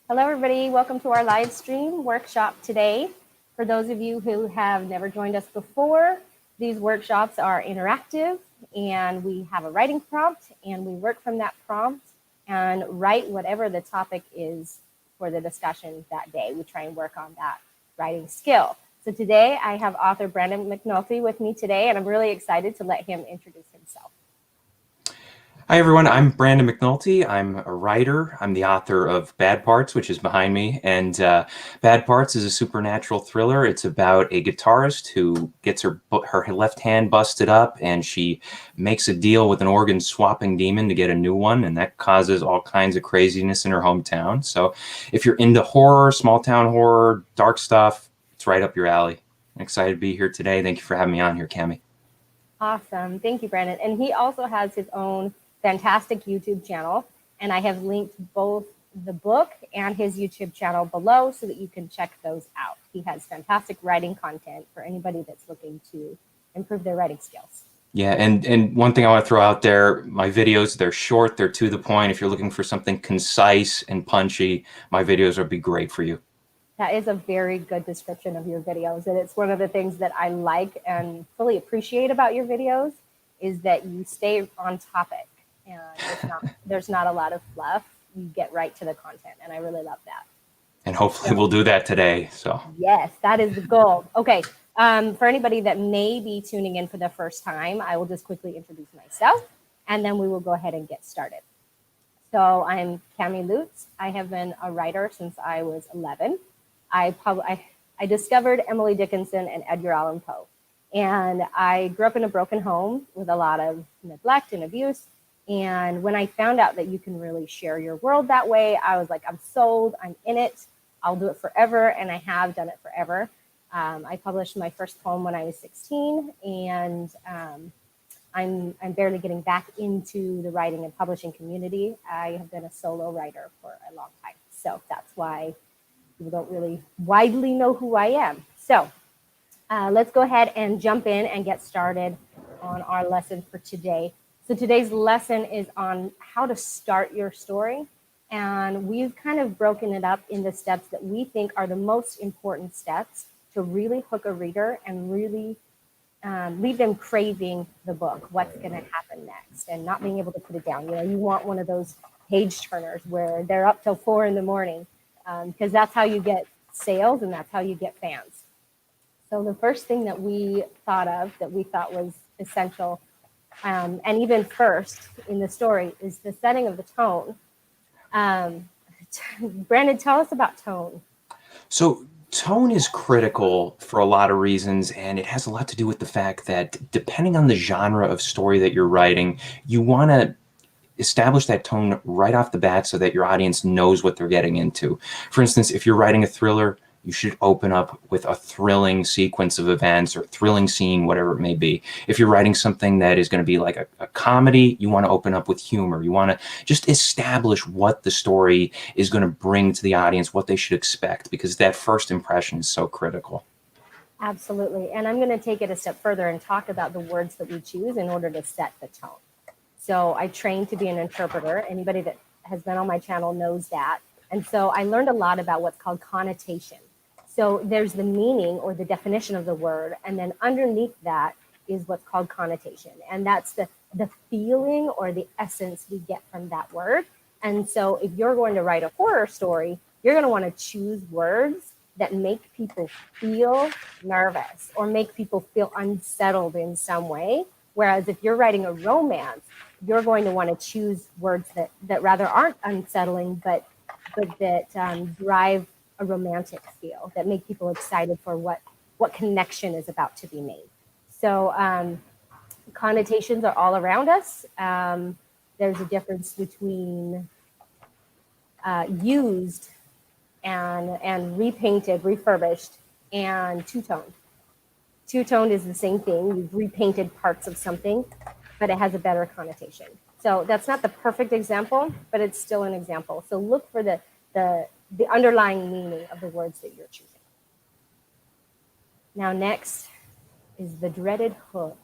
Hello, everybody. Welcome to our live stream workshop today. For those of you who have never joined us before, these workshops are interactive and we have a writing prompt and we work from that prompt and write whatever the topic is for the discussion that day. We try and work on that writing skill. So today I have author Brandon McNulty with me today, and I'm really excited to let him introduce himself. Hi, everyone. I'm Brandon McNulty. I'm a writer. I'm the author of Bad Parts, which is behind me. And Bad Parts is a supernatural thriller. It's about a guitarist who gets her left hand busted up, and she makes a deal with an organ swapping demon to get a new one. And that causes all kinds of craziness in her hometown. So if you're into horror, small town horror, dark stuff, it's right up your alley. I'm excited to be here today. Thank you for having me on here, Kammi. Awesome. Thank you, Brandon. And he also has his own fantastic YouTube channel, and I have linked both the book and his YouTube channel below so that you can check those out. He has fantastic writing content for anybody that's looking to improve their writing skills. Yeah, and one thing I want to throw out there, my videos, they're short, they're to the point. If you're looking for something concise and punchy, my videos would be great for you. That is a very good description of your videos, and it's one of the things that I like and fully appreciate about your videos is that you stay on topic. And there's not a lot of fluff. You get right to the content, and I really love that. And hopefully we'll do that today. So yes, that is the goal. Okay, for anybody that may be tuning in for the first time, I will just quickly introduce myself, and then we will go ahead and get started. So I'm Kammi Lutz. I have been a writer since I was 11. I discovered Emily Dickinson and Edgar Allan Poe, and I grew up in a broken home with a lot of neglect and abuse. And when I found out that you can really share your world that way, I was like, I'm sold, I'm in it, I'll do it forever, and I have done it forever. I published my first poem when I was 16, and I'm barely getting back into the writing and publishing community. I have been a solo writer for a long time, so that's why people don't really widely know who I am. So let's go ahead and jump in and get started on our lesson for today. So today's lesson is on how to start your story. And we've kind of broken it up into steps that we think are the most important steps to really hook a reader and really leave them craving the book, what's going to happen next, and not being able to put it down. You know, you want one of those page turners where they're up till 4 a.m, because that's how you get sales and that's how you get fans. So the first thing that we thought of that we thought was essential and even first in the story is the setting of the tone. Brandon, tell us about tone. So tone is critical for a lot of reasons, and it has a lot to do with the fact that depending on the genre of story that you're writing, you want to establish that tone right off the bat so that your audience knows what they're getting into. For instance, if you're writing a thriller, you should open up with a thrilling sequence of events or thrilling scene, whatever it may be. If you're writing something that is going to be like a comedy, you want to open up with humor. You want to just establish what the story is going to bring to the audience, what they should expect, because that first impression is so critical. Absolutely. And I'm going to take it a step further and talk about the words that we choose in order to set the tone. So I trained to be an interpreter. Anybody that has been on my channel knows that. And so I learned a lot about what's called connotation. So there's the meaning or the definition of the word, and then underneath that is what's called connotation. And that's the feeling or the essence we get from that word. And so if you're going to write a horror story, you're going to want to choose words that make people feel nervous or make people feel unsettled in some way. Whereas if you're writing a romance, you're going to want to choose words that rather aren't unsettling, but that drive a romantic feel, that make people excited for what connection is about to be made. So connotations are all around us. There's a difference between used and repainted, refurbished, and two-toned. Two-toned is the same thing. You've repainted parts of something, but it has a better connotation. So that's not the perfect example, but it's still an example. So look for the underlying meaning of the words that you're choosing. Now next is the dreaded hook.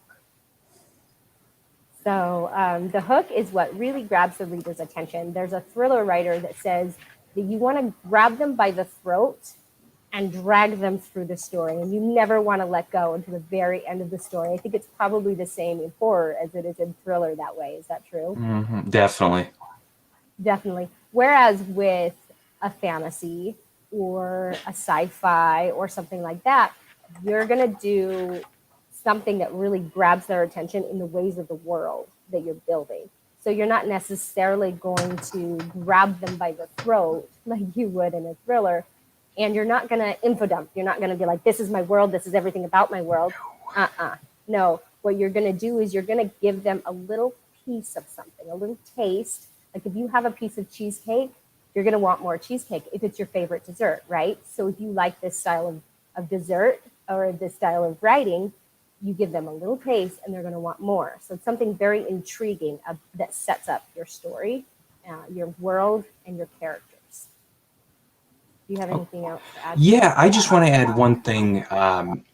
So the hook is what really grabs the reader's attention. There's a thriller writer that says that you want to grab them by the throat and drag them through the story. And you never want to let go until the very end of the story. I think it's probably the same in horror as it is in thriller that way. Is that true? Definitely. Definitely. Whereas with a fantasy or a sci-fi or something like that, you're going to do something that really grabs their attention in the ways of the world that you're building. So you're not necessarily going to grab them by the throat like you would in a thriller. And you're not going to info dump. You're not going to be like, this is my world. This is everything about my world. No, what you're going to do is you're going to give them a little piece of something, a little taste. Like if you have a piece of cheesecake, you're going to want more cheesecake if it's your favorite dessert, right? So if you like this style of dessert or this style of writing, you give them a little taste and they're going to want more. So it's something very intriguing that sets up your story, your world, and your characters. Do you have anything else to add? Yeah, I just want to add one thing,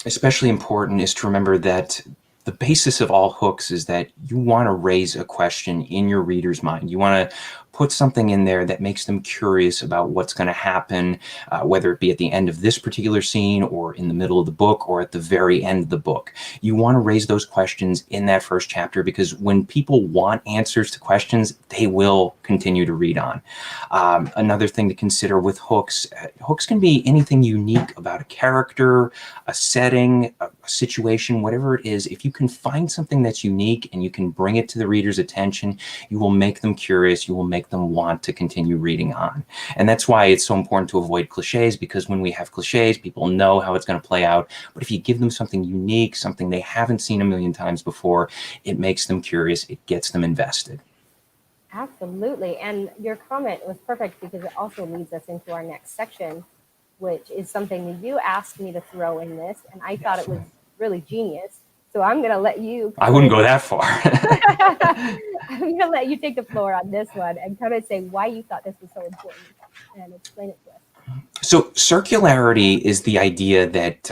especially important is to remember that the basis of all hooks is that you want to raise a question in your reader's mind. You want to put something in there that makes them curious about what's going to happen, whether it be at the end of this particular scene or in the middle of the book or at the very end of the book. You want to raise those questions in that first chapter because when people want answers to questions, they will continue to read on. Another thing to consider with hooks, hooks can be anything unique about a character, a setting, a situation, whatever it is. If you can find something that's unique and you can bring it to the reader's attention, you will make them curious. You will make them want to continue reading on. And that's why it's so important to avoid cliches, because when we have cliches, people know how it's going to play out. But if you give them something unique, something they haven't seen a million times before, it makes them curious. It gets them invested. Absolutely. And your comment was perfect because it also leads us into our next section, which is something that you asked me to throw in this. And I thought it was really genius. So I'm going to let you. I wouldn't go that far. I'm going to let you take the floor on this one and kind of say why you thought this was so important and explain it to us. So circularity is the idea that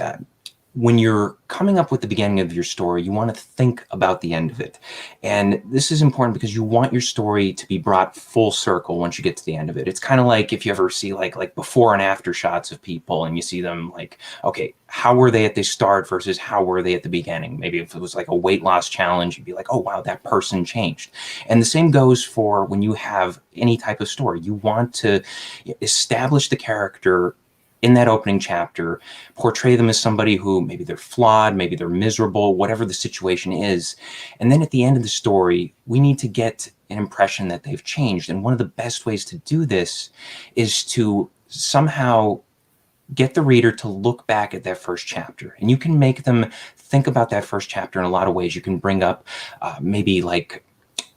when you're coming up with the beginning of your story, you want to think about the end of it. And this is important because you want your story to be brought full circle once you get to the end of it. It's kind of like if you ever see like before and after shots of people and you see them like, okay, how were they at the start versus how were they at the beginning? Maybe if it was like a weight loss challenge, you'd be like, oh, wow, that person changed. And the same goes for when you have any type of story. You want to establish the character in that opening chapter, portray them as somebody who maybe they're flawed, maybe they're miserable, whatever the situation is. And then at the end of the story, we need to get an impression that they've changed. And one of the best ways to do this is to somehow get the reader to look back at that first chapter. And you can make them think about that first chapter in a lot of ways. You can bring up maybe like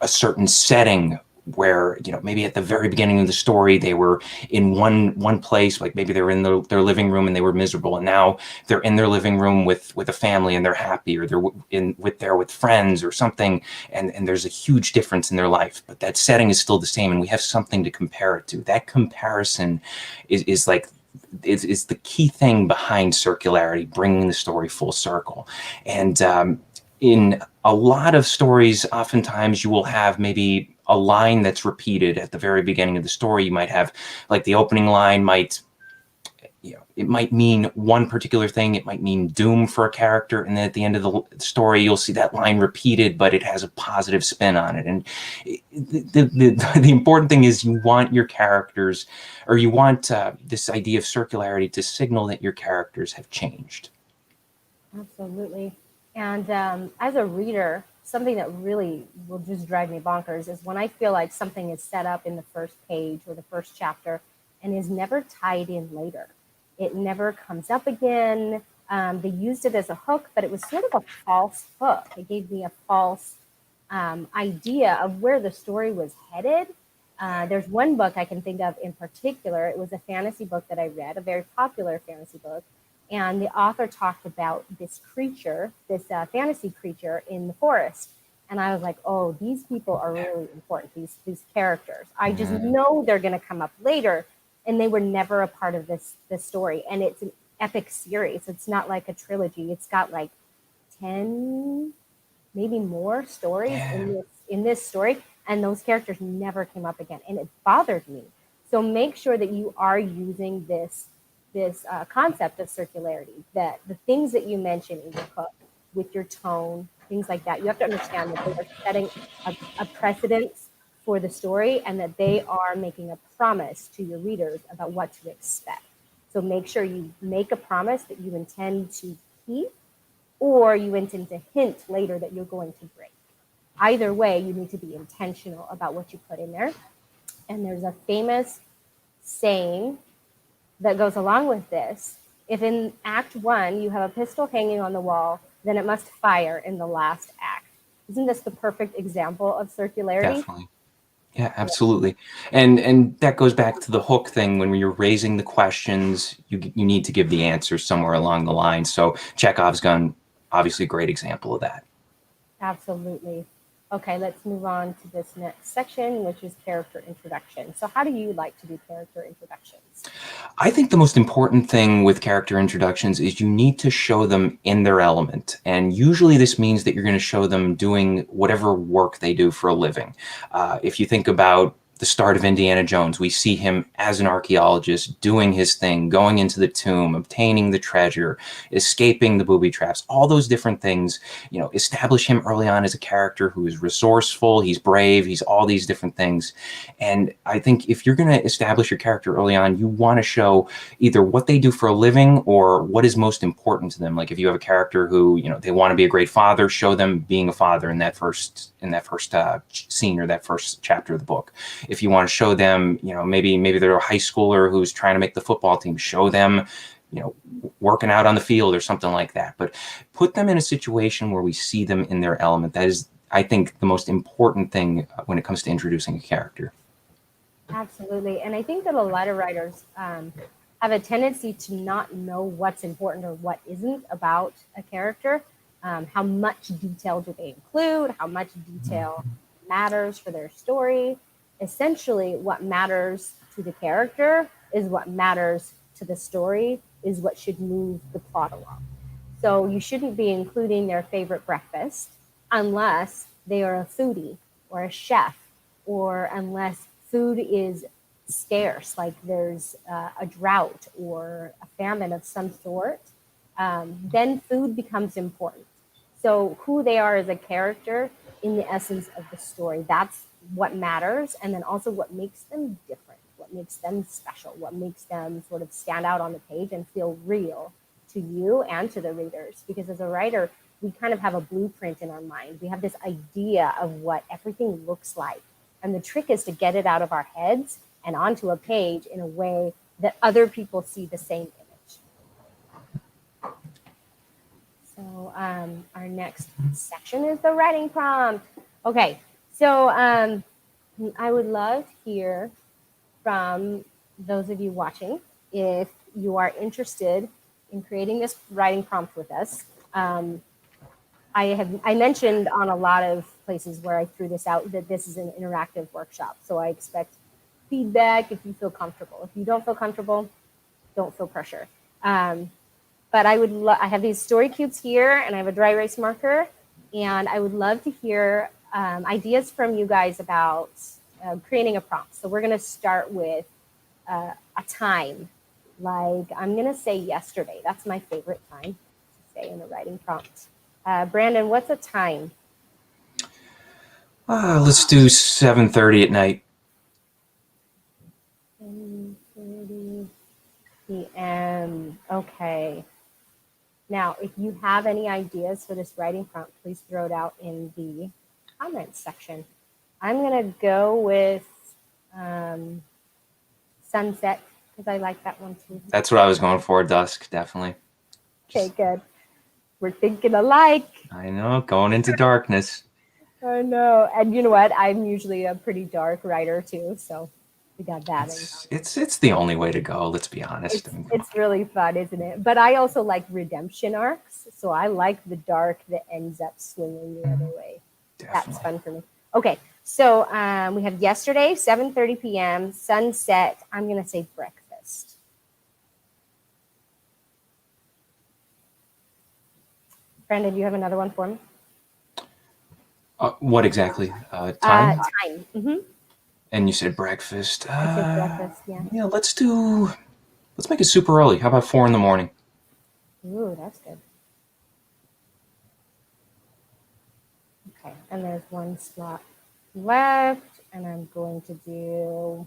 a certain setting where, you know, maybe at the very beginning of the story, they were in one place, like maybe they were in their living room and they were miserable. And now they're in their living room with a family and they're happy, or they're with friends or something. And there's a huge difference in their life, but that setting is still the same. And we have something to compare it to. That comparison is the key thing behind circularity, bringing the story full circle. And in a lot of stories, oftentimes you will have maybe a line that's repeated at the very beginning of the story. You might have like the opening line might, you know, it might mean one particular thing. It might mean doom for a character. And then at the end of the story, you'll see that line repeated, but it has a positive spin on it. And the important thing is you want your characters, or you want this idea of circularity to signal that your characters have changed. Absolutely. And as a reader, something that really will just drive me bonkers is when I feel like something is set up in the first page or the first chapter and is never tied in later. It never comes up again. They used it as a hook, but it was sort of a false hook. It gave me a false idea of where the story was headed. There's one book I can think of in particular. It was a fantasy book that I read, a very popular fantasy book. And the author talked about this creature, this fantasy creature in the forest. And I was like, oh, these people are really important, these characters. I just know they're going to come up later. And they were never a part of this story. And it's an epic series. It's not like a trilogy. It's got like 10, maybe more stories in this story. And those characters never came up again. And it bothered me. So make sure that you are using this concept of circularity, that the things that you mention in your book with your tone, things like that, you have to understand that they are setting a precedence for the story and that they are making a promise to your readers about what to expect. So make sure you make a promise that you intend to keep or you intend to hint later that you're going to break. Either way, you need to be intentional about what you put in there. And there's a famous saying that goes along with this. If in Act 1 you have a pistol hanging on the wall, then it must fire in the last act. Isn't this the perfect example of circularity? Definitely. Yeah, absolutely. And that goes back to the hook thing. When you're raising the questions, you need to give the answers somewhere along the line. So Chekhov's gun, obviously a great example of that. Absolutely. Okay, let's move on to this next section, which is character introduction. So how do you like to do character introductions? I think the most important thing with character introductions is you need to show them in their element. And usually this means that you're going to show them doing whatever work they do for a living. If you think about the start of Indiana Jones, we see him as an archaeologist doing his thing, going into the tomb, obtaining the treasure, escaping the booby traps, all those different things, establish him early on as a character who is resourceful, he's brave, he's all these different things. And I think if you're going to establish your character early on, you want to show either what they do for a living or what is most important to them. Like if you have a character who, they want to be a great father, show them being a father in that first scene or that first chapter of the book. If you want to show them, maybe they're a high schooler who's trying to make the football team, show them, working out on the field or something like that. But put them in a situation where we see them in their element. That is, I think, the most important thing when it comes to introducing a character. Absolutely. And I think that a lot of writers have a tendency to not know what's important or what isn't about a character. How much detail do they include? How much detail matters for their story? Essentially, what matters to the character is what matters to the story, is what should move the plot along. So you shouldn't be including their favorite breakfast unless they are a foodie or a chef, or unless food is scarce, like there's a drought or a famine of some sort, then food becomes important. So who they are as a character in the essence of the story, that's what matters. And then also what makes them different, what makes them special, what makes them sort of stand out on the page and feel real to you and to the readers. Because as a writer, we kind of have a blueprint in our mind. We have this idea of what everything looks like. And the trick is to get it out of our heads and onto a page in a way that other people see the same image. So our next section is the writing prompt. Okay, so I would love to hear from those of you watching if you are interested in creating this writing prompt with us. I mentioned on a lot of places where I threw this out that this is an interactive workshop. So I expect feedback if you feel comfortable. If you don't feel comfortable, don't feel pressure. But I have these story cubes here and I have a dry erase marker, and I would love to hear ideas from you guys about creating a prompt. So we're gonna start with a time. Like I'm gonna say yesterday. That's my favorite time to say in a writing prompt. Brandon, what's a time? Let's do 7:30 at night. 7:30 p.m. Okay. Now, if you have any ideas for this writing prompt, please throw it out in the comments section. I'm going to go with sunset because I like that one too. That's what I was going for, dusk, definitely. Okay, good. We're thinking alike. I know, going into darkness. I know. And you know what? I'm usually a pretty dark writer too, so we got that. It's the only way to go, let's be honest. It's really fun, isn't it? But I also like redemption arcs, so I like the dark that ends up swinging the other way. Definitely. That's fun for me. Okay, so we have yesterday, 7:30 p.m., sunset. I'm going to say breakfast. Brandon, do you have another one for me? What exactly? Time? Time. Mm-hmm. And you said breakfast. I said breakfast, yeah. Yeah, let's make it super early. How about 4 in the morning? Ooh, that's good. Okay, and there's one slot left, and I'm going to do,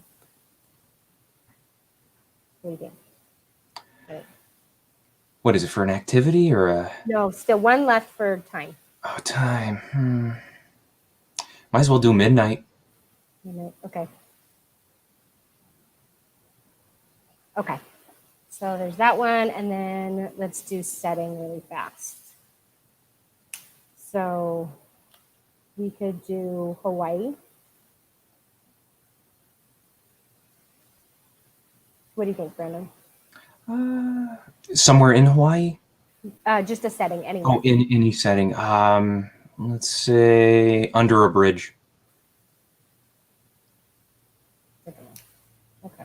what do you think? Wait. What is it, for an activity or a No, still one left for time. time? Might as well do midnight. Okay. Okay. So there's that one, and then let's do setting really fast. So we could do Hawaii. What do you think, Brandon? Somewhere in Hawaii? Just a setting, anywhere. Oh, in any setting. Let's say under a bridge. Okay.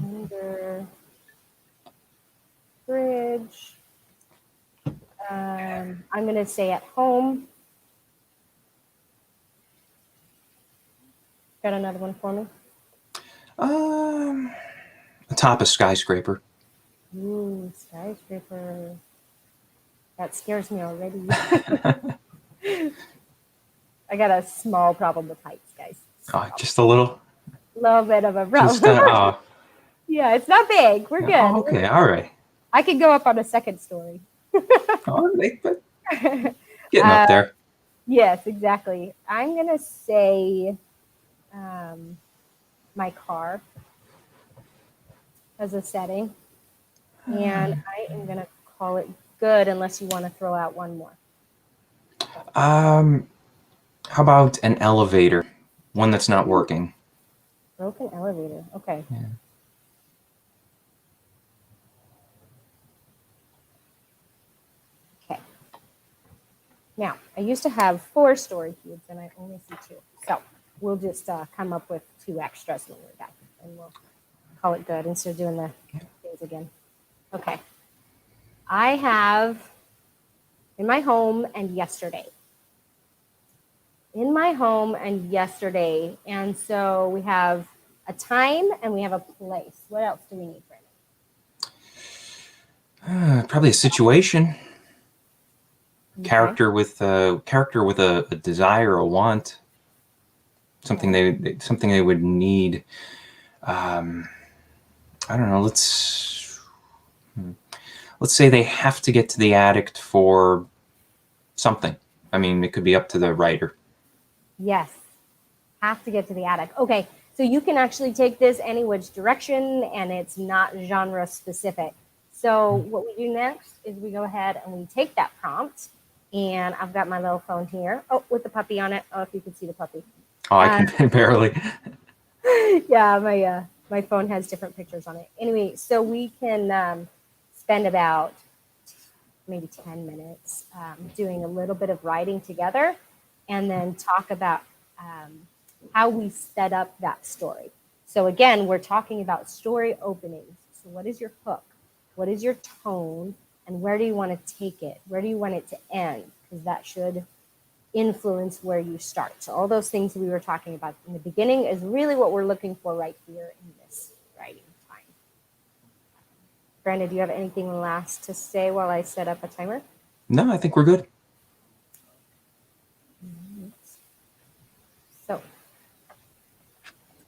Under bridge. I'm going to say at home. Got another one for me? Atop a skyscraper. Ooh, skyscraper. That scares me already. I got a small problem with heights, guys. Just a little. Little bit of a problem. Just yeah, it's not big. We're good. Oh, okay, all right. I could go up on a second story. All right, but getting up there. Yes, exactly. I'm gonna say my car as a setting, and I am gonna call it good unless you want to throw out one more. How about an elevator? One that's not working. Broken elevator. Okay. Yeah. Okay. Now, I used to have 4 story cubes, and I only see 2. So we'll just come up with 2 extras when we're done, and we'll call it good instead of doing the things again. Okay. I have in my home and yesterday. In my home and yesterday. And so we have a time and we have a place. What else do we need, Brandon? Probably a situation. Okay. Character with a desire, a want. Something they would need. I don't know. Let's say they have to get to the attic for something. I mean, it could be up to the writer. Yes. Have to get to the attic. Okay. So you can actually take this any which direction, and it's not genre specific. So what we do next is we go ahead and we take that prompt, and I've got my little phone here. Oh, with the puppy on it. Oh, if you could see the puppy. Oh, I can barely. Yeah, my phone has different pictures on it. Anyway, so we can spend about maybe 10 minutes doing a little bit of writing together, and then talk about how we set up that story. So again, we're talking about story openings. So what is your hook? What is your tone? And where do you want to take it? Where do you want it to end? Because that should influence where you start. So all those things we were talking about in the beginning is really what we're looking for right here in this writing time. Brandon, do you have anything last to say while I set up a timer? No, I think we're good. So,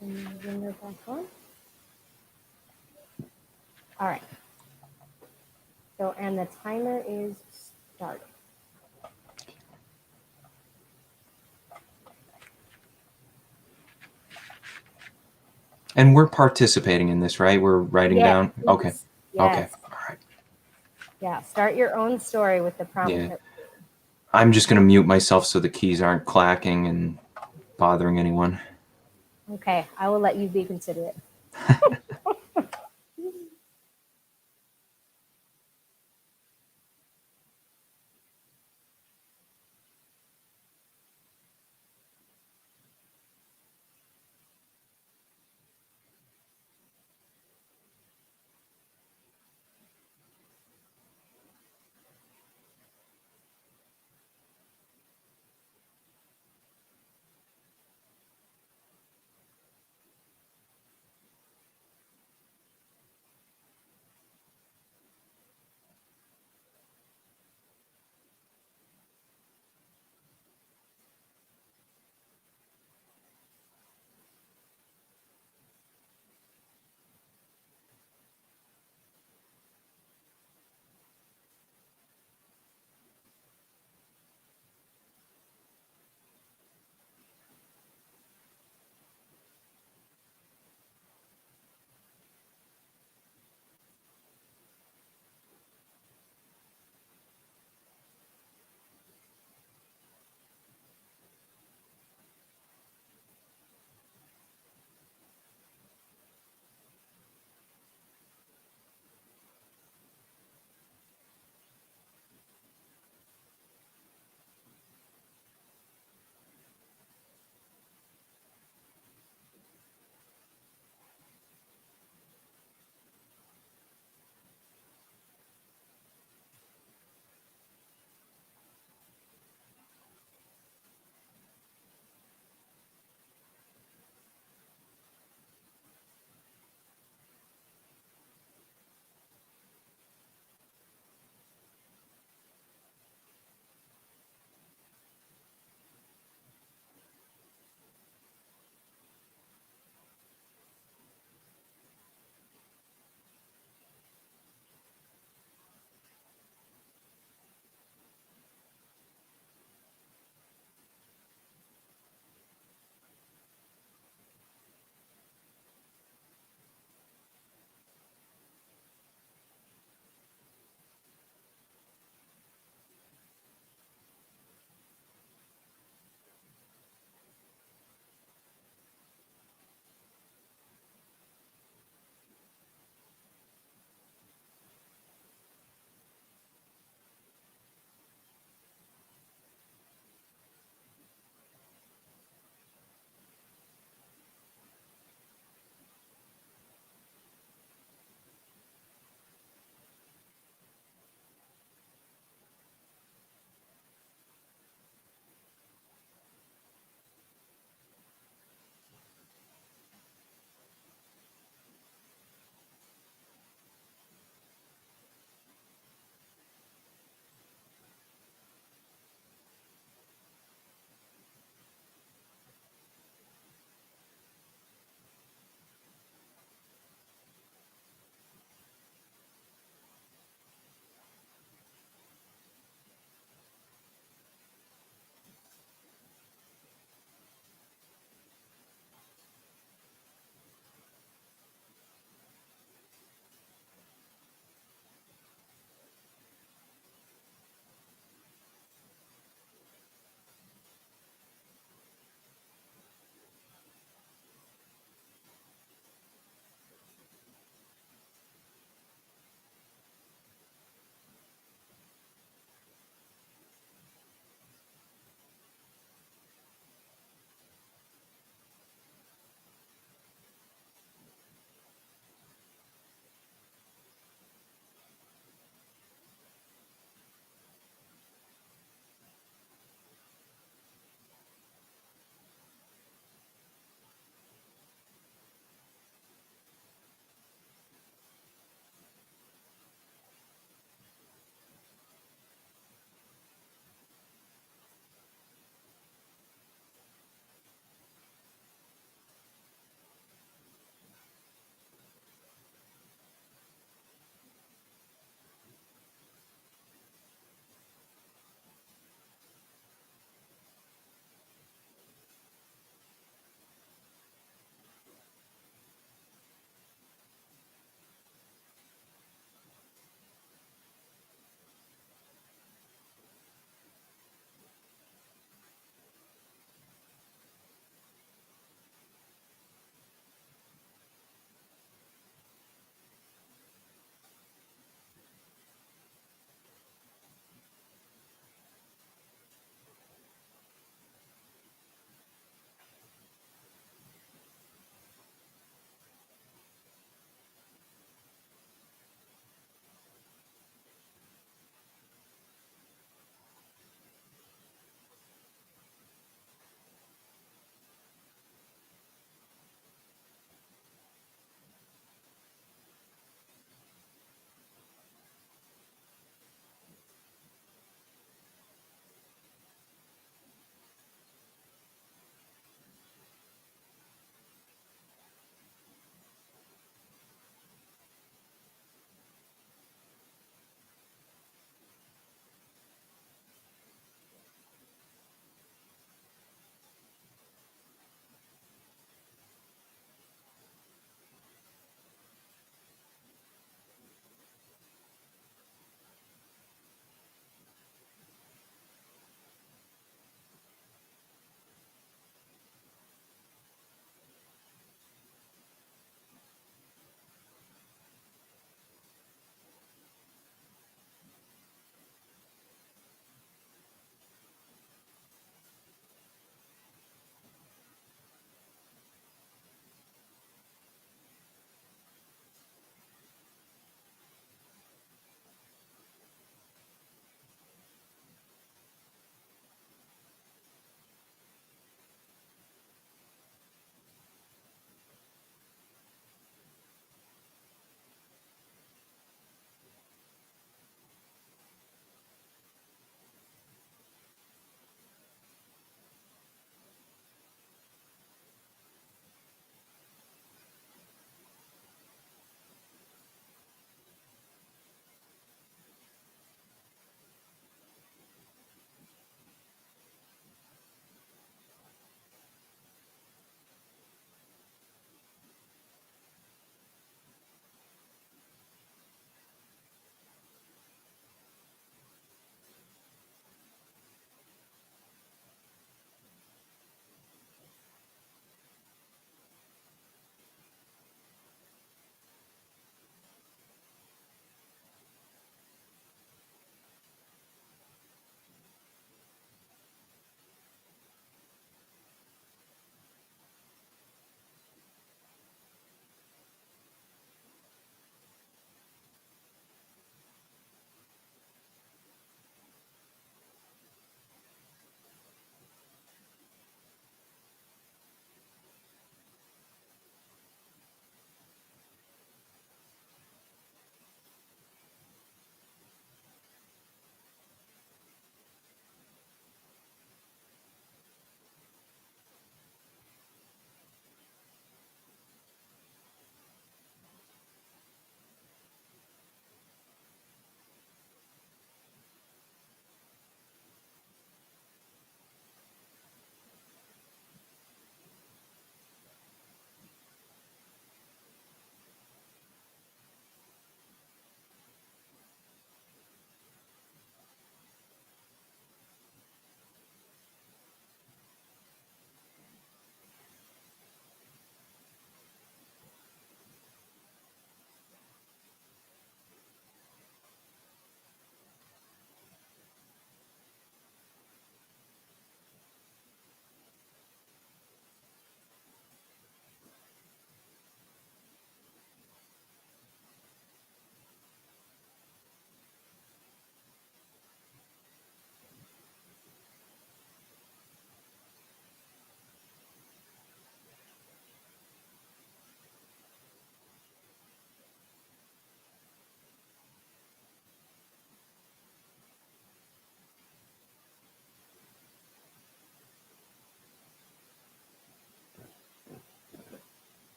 bring it back on. All right. So, and the timer is started. And we're participating in this, right? We're writing down. Please. Okay. Yes. Okay. All right. Yeah. Start your own story with the prompt. Yeah. I'm just going to mute myself so the keys aren't clacking and bothering anyone. Okay. I will let you be considerate.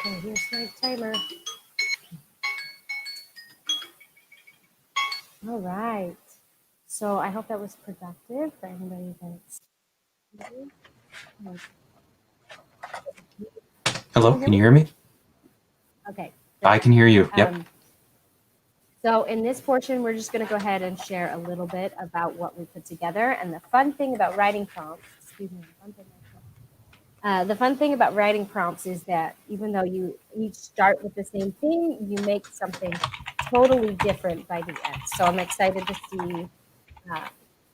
Okay, here's my timer. All right. So I hope that was productive for anybody that's. Hello, can you hear me? Okay. I can hear you. Yep. So in this portion, we're just going to go ahead and share a little bit about what we put together. And the fun thing about writing prompts, the fun thing about writing prompts is that even though you each start with the same thing, you make something totally different by the end. So I'm excited to see,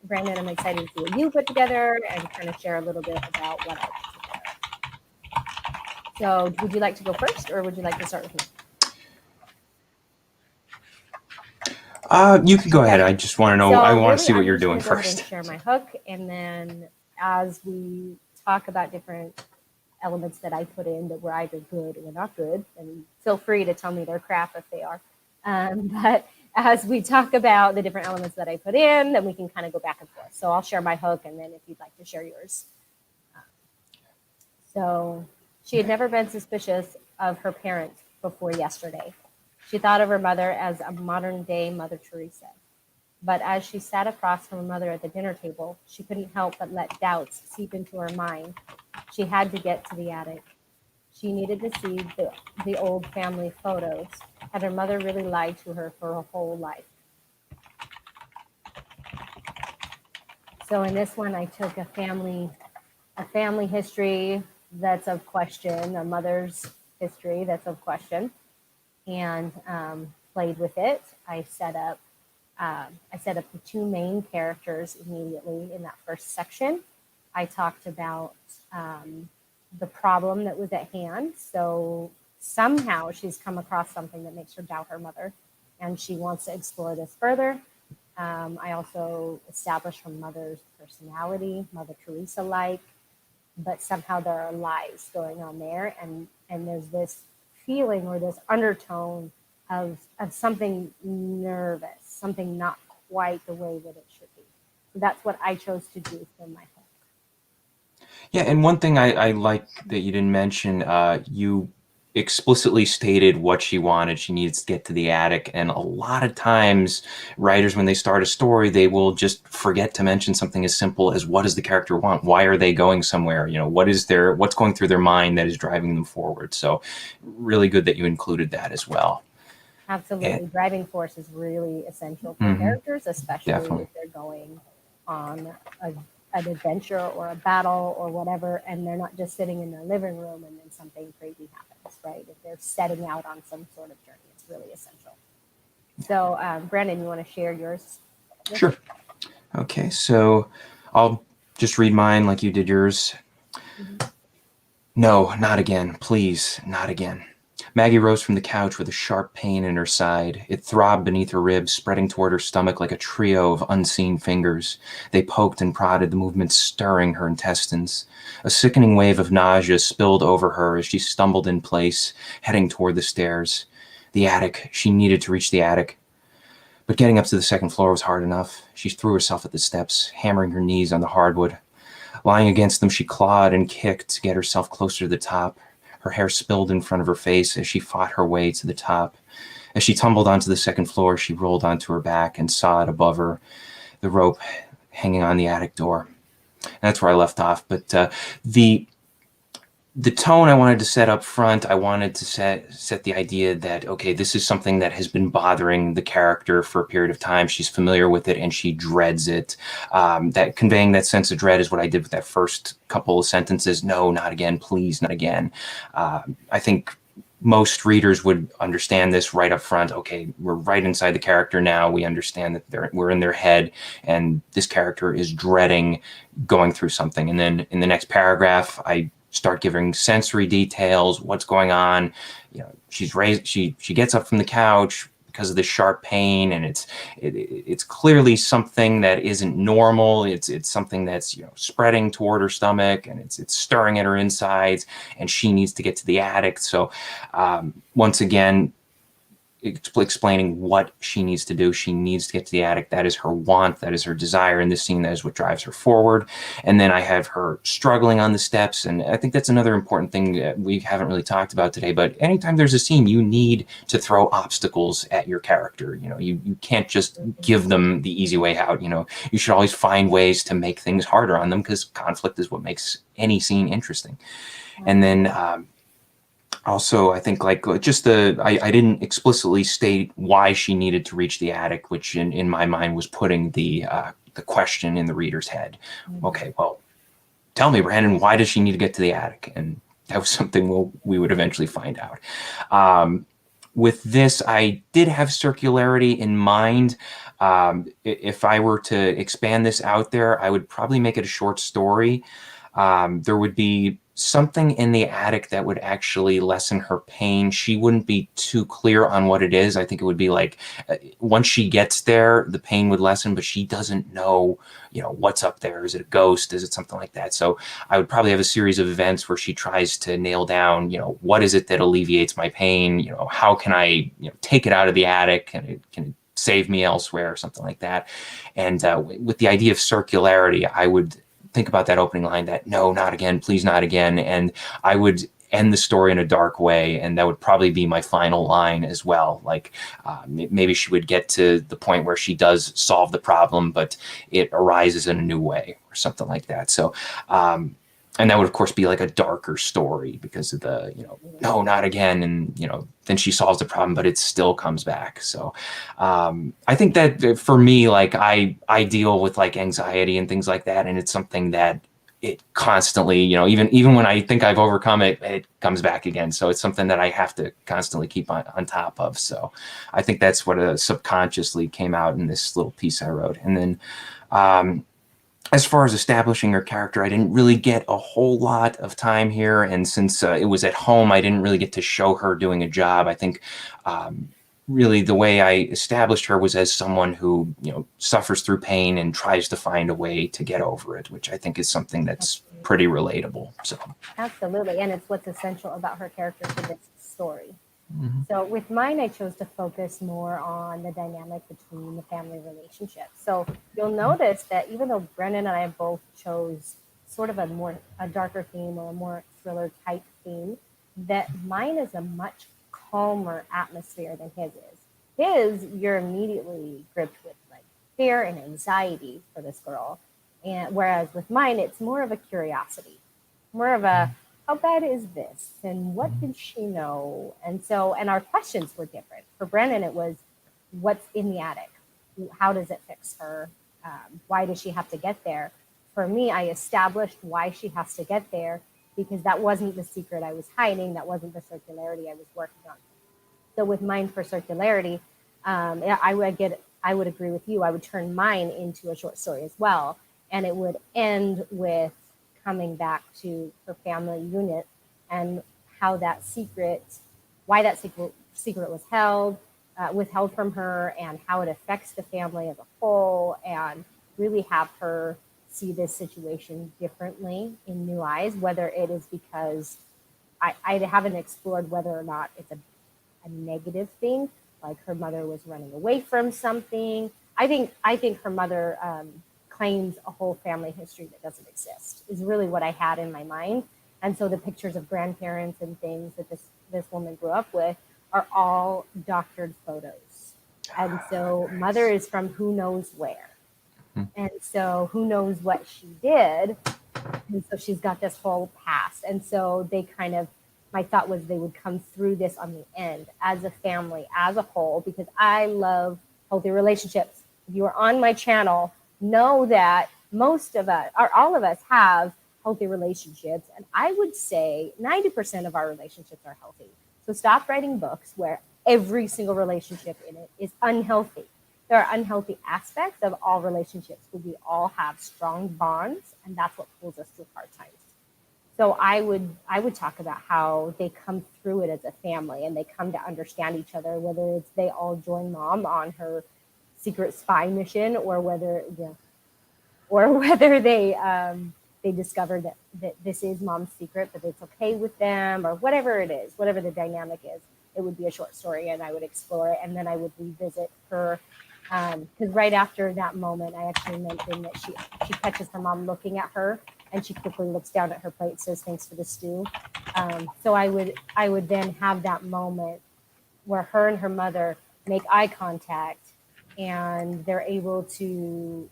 Brandon, I'm excited to see what you put together and kind of share a little bit about what I put together. So would you like to go first or would you like to start with me? You can go ahead. I just want to know. I want to see what you're doing I'm just gonna go ahead first. and share my hook, and then as we talk about different elements that I put in that were either good or not good, and feel free to tell me they're crap if they are. But as we talk about the different elements that I put in, then we can kind of go back and forth. So I'll share my hook, and then if you'd like to share yours. So she had never been suspicious of her parents before yesterday. She thought of her mother as a modern-day Mother Teresa. But as she sat across from her mother at the dinner table, she couldn't help but let doubts seep into her mind. She had to get to the attic. She needed to see the old family photos. Had her mother really lied to her for her whole life? So in this one, I took a family history that's of question, a mother's history that's of question, and played with it. I set up the two main characters immediately in that first section. I talked about the problem that was at hand. So somehow she's come across something that makes her doubt her mother, and she wants to explore this further. I also established her mother's personality, Mother Teresa-like, but somehow there are lies going on there, and there's this feeling or this undertone of something nervous, something not quite the way that it should be. So that's what I chose to do for my hook. Yeah, and one thing I like that you didn't mention, you explicitly stated what she wanted. She needs to get to the attic. And a lot of times, writers, when they start a story, they will just forget to mention something as simple as what does the character want? Why are they going somewhere? You know, what's going through their mind that is driving them forward? So really good that you included that as well. Absolutely. Driving force is really essential for characters, especially Definitely. if they're going on an adventure or a battle or whatever, and they're not just sitting in their living room and then something crazy happens, right? If they're setting out on some sort of journey, it's really essential. So, Brandon, you want to share yours? Sure. Okay, so I'll just read mine like you did yours. No, not again. Please, not again. Maggie rose from the couch with a sharp pain in her side. It throbbed beneath her ribs, spreading toward her stomach like a trio of unseen fingers. They poked and prodded, the movement stirring her intestines. A sickening wave of nausea spilled over her as she stumbled in place, heading toward the stairs. The attic. She needed to reach the attic. But getting up to the second floor was hard enough. She threw herself at the steps, hammering her knees on the hardwood. Lying against them, she clawed and kicked to get herself closer to the top. Her hair spilled in front of her face as she fought her way to the top. As she tumbled onto the second floor, she rolled onto her back and saw it above her, the rope hanging on the attic door. And that's where I left off. But the tone I wanted to set up front, I wanted to set the idea that, okay, this is something that has been bothering the character for a period of time. She's familiar with it and she dreads it. That conveying that sense of dread is what I did with that first couple of sentences. No, not again, please, not again. I think most readers would understand this right up front. Okay, we're right inside the character now. We understand that we're in their head and this character is dreading going through something. And then in the next paragraph, I start giving sensory details, what's going on. You know, she gets up from the couch because of the sharp pain, and it's clearly something that isn't normal. It's something that's, you know, spreading toward her stomach, and it's stirring at her insides, and she needs to get to the attic. So once again, explaining what she needs to do. She needs to get to the attic. That is her want. That is her desire in this scene. That is what drives her forward. And then I have her struggling on the steps. And I think that's another important thing that we haven't really talked about today. But anytime there's a scene, you need to throw obstacles at your character. You know, you can't just give them the easy way out. You know, you should always find ways to make things harder on them, because conflict is what makes any scene interesting. And then also, I think like just I didn't explicitly state why she needed to reach the attic, which in my mind was putting the question in the reader's head. Okay, well, tell me, Brandon, why does she need to get to the attic? And that was something we would eventually find out. With this, I did have circularity in mind. If I were to expand this out there, I would probably make it a short story. There would be something in the attic that would actually lessen her pain. She wouldn't be too clear on what it is. I think it would be like once she gets there, the pain would lessen, but she doesn't know, you know, what's up there. Is it a ghost? Is it something like that? So I would probably have a series of events where she tries to nail down, you know, what is it that alleviates my pain? You know, how can I, you know, take it out of the attic? Can it save me elsewhere or something like that? And with the idea of circularity, I would think about that opening line, that no, not again, please not again. And I would end the story in a dark way, and that would probably be my final line as well. Like maybe she would get to the point where she does solve the problem, but it arises in a new way or something like that. So and that would of course be like a darker story because of the, you know, no, not again. And, you know, then she solves the problem, but it still comes back. So I think that for me, like I deal with like anxiety and things like that. And it's something that it constantly, you know, even when I think I've overcome it, it comes back again. So it's something that I have to constantly keep on top of. So I think that's what subconsciously came out in this little piece I wrote. And then as far as establishing her character, I didn't really get a whole lot of time here. And since it was at home, I didn't really get to show her doing a job. I think really the way I established her was as someone who, you know, suffers through pain and tries to find a way to get over it, which I think is something that's pretty relatable. So Absolutely. And it's what's essential about her character for this story. So with mine, I chose to focus more on the dynamic between the family relationship. So you'll notice that even though Brendan and I both chose sort of a darker theme or a more thriller type theme, that mine is a much calmer atmosphere than his is. His, you're immediately gripped with like fear and anxiety for this girl. And whereas with mine, it's more of a curiosity, more of a, how bad is this? And what did she know? And so, and our questions were different. For Brennan, it was, what's in the attic? How does it fix her? Why does she have to get there? For me, I established why she has to get there because that wasn't the secret I was hiding. That wasn't the circularity I was working on. So with mine for circularity, I would agree with you. I would turn mine into a short story as well. And it would end with coming back to her family unit and how that secret, why that secret was withheld from her, and how it affects the family as a whole, and really have her see this situation differently in new eyes, whether it is because I haven't explored whether or not it's a negative thing, like her mother was running away from something. I think her mother claims a whole family history that doesn't exist, is really what I had in my mind. And so the pictures of grandparents and things that this woman grew up with are all doctored photos. And so mother is from who knows where. And so who knows what she did. And so she's got this whole past. And so they kind of, my thought was they would come through this on the end as a family, as a whole, because I love healthy relationships. If you are on my channel, know that most of us, or all of us, have healthy relationships. And I would say 90% of our relationships are healthy. So stop writing books where every single relationship in it is unhealthy. There are unhealthy aspects of all relationships, but we all have strong bonds, and that's what pulls us through hard times. So I would talk about how they come through it as a family, and they come to understand each other, whether it's they all join mom on her secret spy mission, or whether they discover that this is mom's secret, but it's okay with them, or whatever it is, whatever the dynamic is. it would be a short story, and I would explore it, and then I would revisit her. Because right after that moment, I actually mentioned that she catches her mom looking at her, and she quickly looks down at her plate, says thanks for the stew. So I would then have that moment where her and her mother make eye contact, and they're able to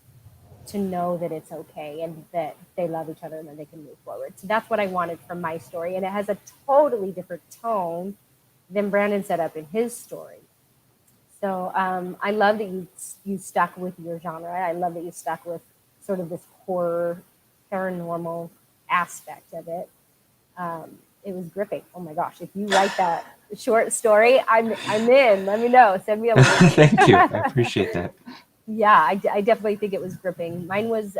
know that it's okay and that they love each other and that they can move forward. So that's what I wanted from my story, and it has a totally different tone than Brandon set up in his story. So I love that you stuck with your genre. I love that you stuck with sort of this horror, paranormal aspect of it. It was gripping. Oh my gosh! If you write that short story, I'm in. Let me know. Send me a link. Thank you. I appreciate that. Yeah, I definitely think it was gripping. Mine was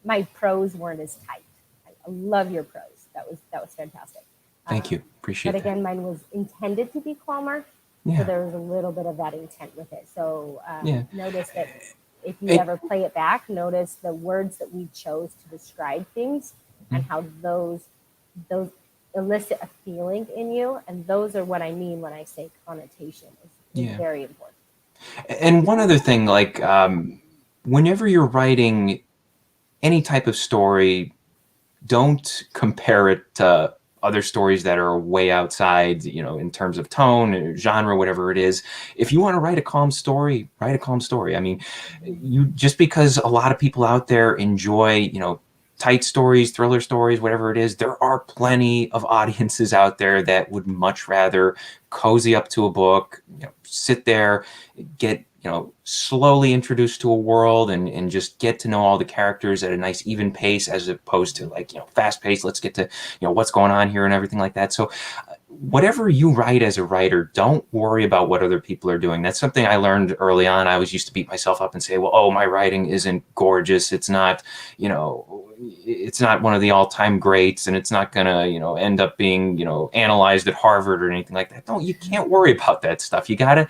my prose weren't as tight. I love your prose. That was fantastic. Thank you. Appreciate But again, that. mine was intended to be calmer. Yeah. So there was a little bit of that intent with it. So Yeah. notice that if you ever play it back, notice the words that we chose to describe things and how those elicit a feeling in you. And those are what I mean when I say connotation. Is very important. And one other thing, like whenever you're writing any type of story, don't compare it to other stories that are way outside, in terms of tone, genre, whatever it is. If you want to write a calm story, write a calm story. I mean, just because a lot of people out there enjoy, tight stories, thriller stories, whatever it is, there are plenty of audiences out there that would much rather cozy up to a book, sit there, get slowly introduced to a world and just get to know all the characters at a nice even pace, as opposed to like fast paced, let's get to what's going on here and everything like that. So whatever you write as a writer, don't worry about what other people are doing. That's something I learned early on. I always used to beat myself up and say, well, oh, my writing isn't gorgeous, it's not it's not one of the all-time greats, and it's not gonna end up being analyzed at Harvard or anything like that. No, you can't worry about that stuff. You gotta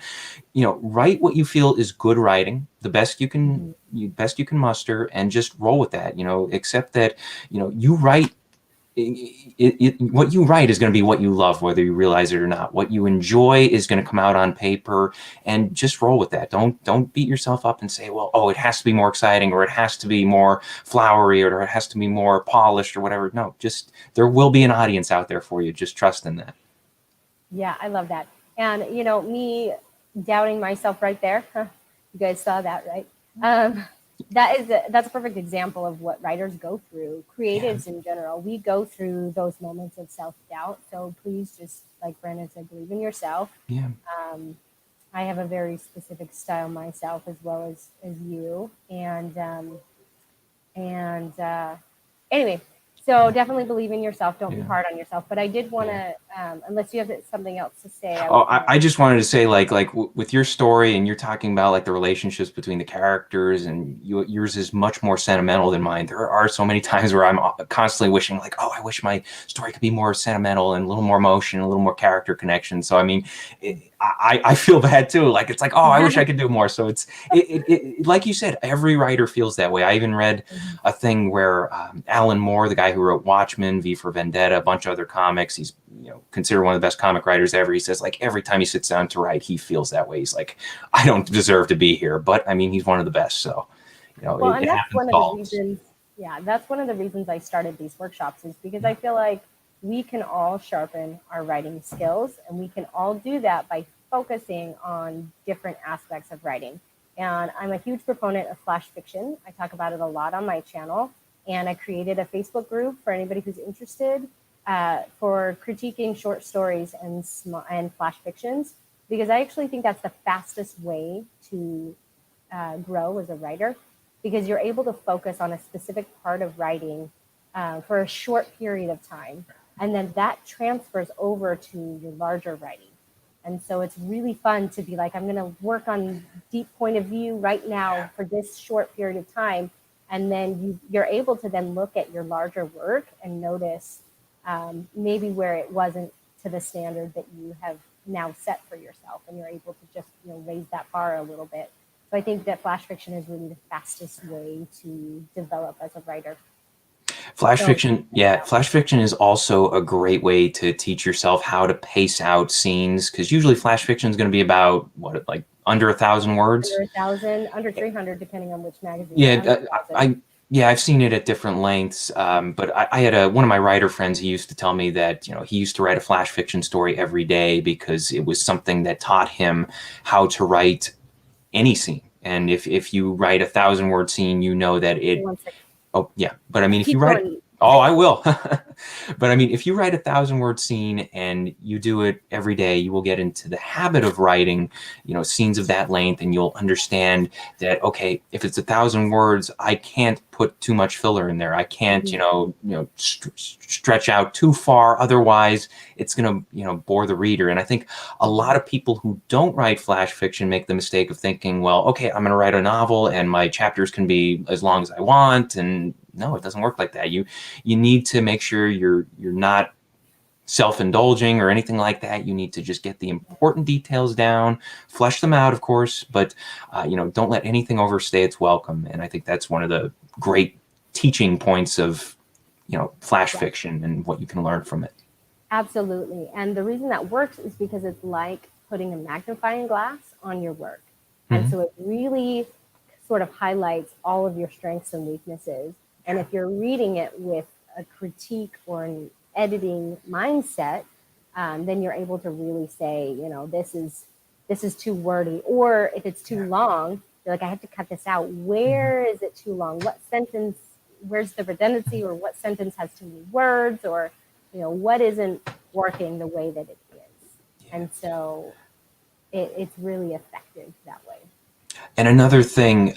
write what you feel is good writing, the best you can muster, and just roll with that. Accept that you write. What you write is going to be what you love, whether you realize it or not. What you enjoy is going to come out on paper, and just roll with that. Don't beat yourself up and say, well, oh, it has to be more exciting, or it has to be more flowery, or it has to be more polished, or whatever. No, just there will be an audience out there for you. Just trust in that. Yeah, I love that. And me doubting myself right there. You guys saw that, right? That's a perfect example of what writers go through. Creatives in general, we go through those moments of self-doubt. So please, just like Brandon said, believe in yourself. Yeah. I have a very specific style myself, as well as you. And anyway, so definitely believe in yourself. Don't be hard on yourself. But I did want to, unless you have something else to say. I just wanted to say, like with your story, and you're talking about like the relationships between the characters, and yours is much more sentimental than mine. There are so many times where I'm constantly wishing, like, oh, I wish my story could be more sentimental and a little more emotion, a little more character connection. So I mean, I feel bad too. Like, it's like, oh, I wish I could do more. So it's like you said, every writer feels that way. I even read a thing where Alan Moore, the guy who wrote Watchmen, V for Vendetta, a bunch of other comics, he's considered one of the best comic writers ever. He says, like, every time he sits down to write, he feels that way. He's like, I don't deserve to be here, but I mean, he's one of the best. So well, and that's one of the reasons. Yeah, that's one of the reasons I started these workshops, is because I feel like we can all sharpen our writing skills, and we can all do that by focusing on different aspects of writing. And I'm a huge proponent of flash fiction. I talk about it a lot on my channel, and I created a Facebook group for anybody who's interested for critiquing short stories and flash fictions, because I actually think that's the fastest way to grow as a writer, because you're able to focus on a specific part of writing for a short period of time, and then that transfers over to your larger writing. And so it's really fun to be like, I'm going to work on deep point of view right now for this short period of time. And then you're able to then look at your larger work and notice maybe where it wasn't to the standard that you have now set for yourself. And you're able to just raise that bar a little bit. So I think that flash fiction is really the fastest way to develop as a writer. Flash So fiction, yeah, flash fiction is also a great way to teach yourself how to pace out scenes, because usually flash fiction is going to be about what, like under 1,000 words. under 1,000, under 300, depending on which magazine, but Yeah, under 1,000. yeah, I've seen it at different lengths. But I had one of my writer friends. He used to tell me that he used to write a flash fiction story every day because it was something that taught him how to write any scene. And if you write 1,000 word scene, you know that it. One second. Oh yeah, but I mean, if you Keep write, going. oh, I will. But I mean, if you write 1,000 word scene and you do it every day, you will get into the habit of writing, scenes of that length, and you'll understand that okay, if it's 1,000 words, I can't put too much filler in there. I can't, stretch out too far. Otherwise, it's gonna, bore the reader. And I think a lot of people who don't write flash fiction make the mistake of thinking, well, okay, I'm gonna write a novel, and my chapters can be as long as I want, and no, it doesn't work like that. You need to make sure you're not self-indulging or anything like that. You need to just get the important details down, flesh them out, of course, but don't let anything overstay its welcome. And I think that's one of the great teaching points of flash fiction and what you can learn from it. Absolutely. And the reason that works is because it's like putting a magnifying glass on your work. And Mhm. so it really sort of highlights all of your strengths and weaknesses. And if you're reading it with a critique or an editing mindset, then you're able to really say, this is too wordy. Or if it's too long, you're like, I have to cut this out. Where is it too long? What sentence, where's the redundancy, or what sentence has too many words, or what isn't working the way that it is. And so it's really effective that way. And another thing,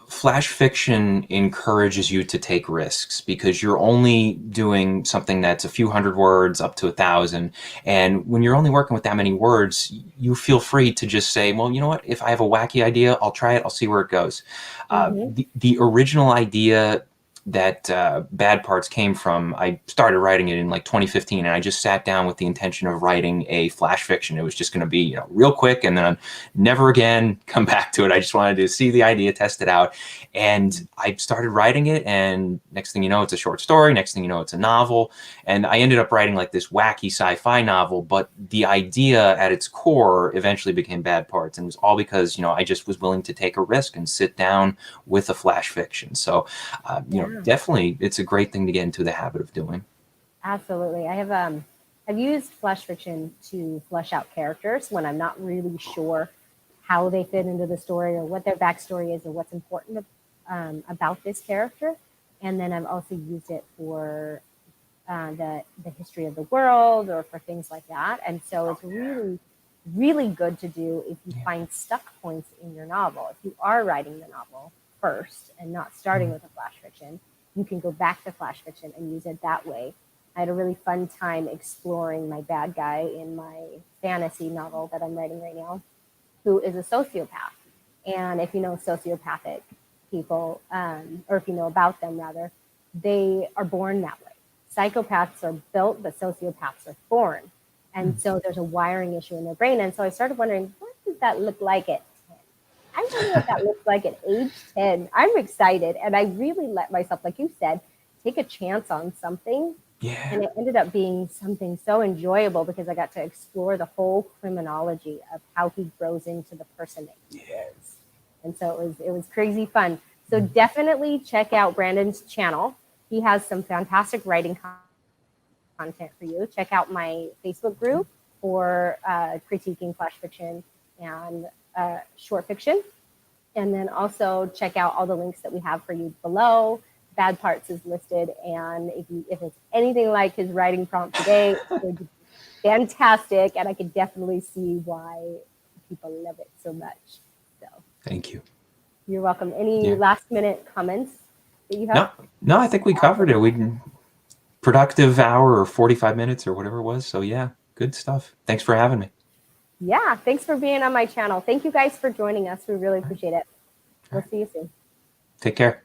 flash fiction encourages you to take risks because you're only doing something that's a few hundred words up to 1,000. And when you're only working with that many words, you feel free to just say, well, you know what? If I have a wacky idea, I'll try it. I'll see where it goes. The original idea that Bad Parts came from, I started writing it in like 2015, and I just sat down with the intention of writing a flash fiction. It was just going to be real quick, and then never again come back to it. I just wanted to see the idea, test it out, and I started writing it, and next thing you know, it's a short story. Next thing you know, it's a novel, and I ended up writing like this wacky sci-fi novel, but the idea at its core eventually became Bad Parts, and it was all because I just was willing to take a risk and sit down with a flash fiction. So definitely, it's a great thing to get into the habit of doing. Absolutely. I've used flash fiction to flesh out characters when I'm not really sure how they fit into the story or what their backstory is or what's important about this character. And then I've also used it for the history of the world or for things like that. And so it's really, really good to do if you find stuck points in your novel. If you are writing the novel first and not starting with a flash fiction, you can go back to flash fiction and use it that way. I had a really fun time exploring my bad guy in my fantasy novel that I'm writing right now, who is a sociopath. And if you know sociopathic people, or if you know about them rather, they are born that way. Psychopaths are built, but sociopaths are born. And so there's a wiring issue in their brain. And so I started wondering, what does that look like at 10? I wonder what that looks like at age 10. I'm excited. And I really let myself, like you said, take a chance on something. Yeah. And it ended up being something so enjoyable because I got to explore the whole criminology of how he grows into the person that he is. And so it was crazy fun. So definitely check out Brandon's channel. He has some fantastic writing content for you. Check out my Facebook group for critiquing flash fiction and short fiction. And then also check out all the links that we have for you below. Bad Parts is listed. And if it's anything like his writing prompt today, it's going to be fantastic. And I can definitely see why people love it so much. So Thank you. You're welcome. Any last minute comments that you have? No, I think we covered it. Productive hour or 45 minutes or whatever it was. So yeah, good stuff. Thanks for having me. Yeah, thanks for being on my channel. Thank you guys for joining us. We really appreciate it. We'll see you soon. Take care.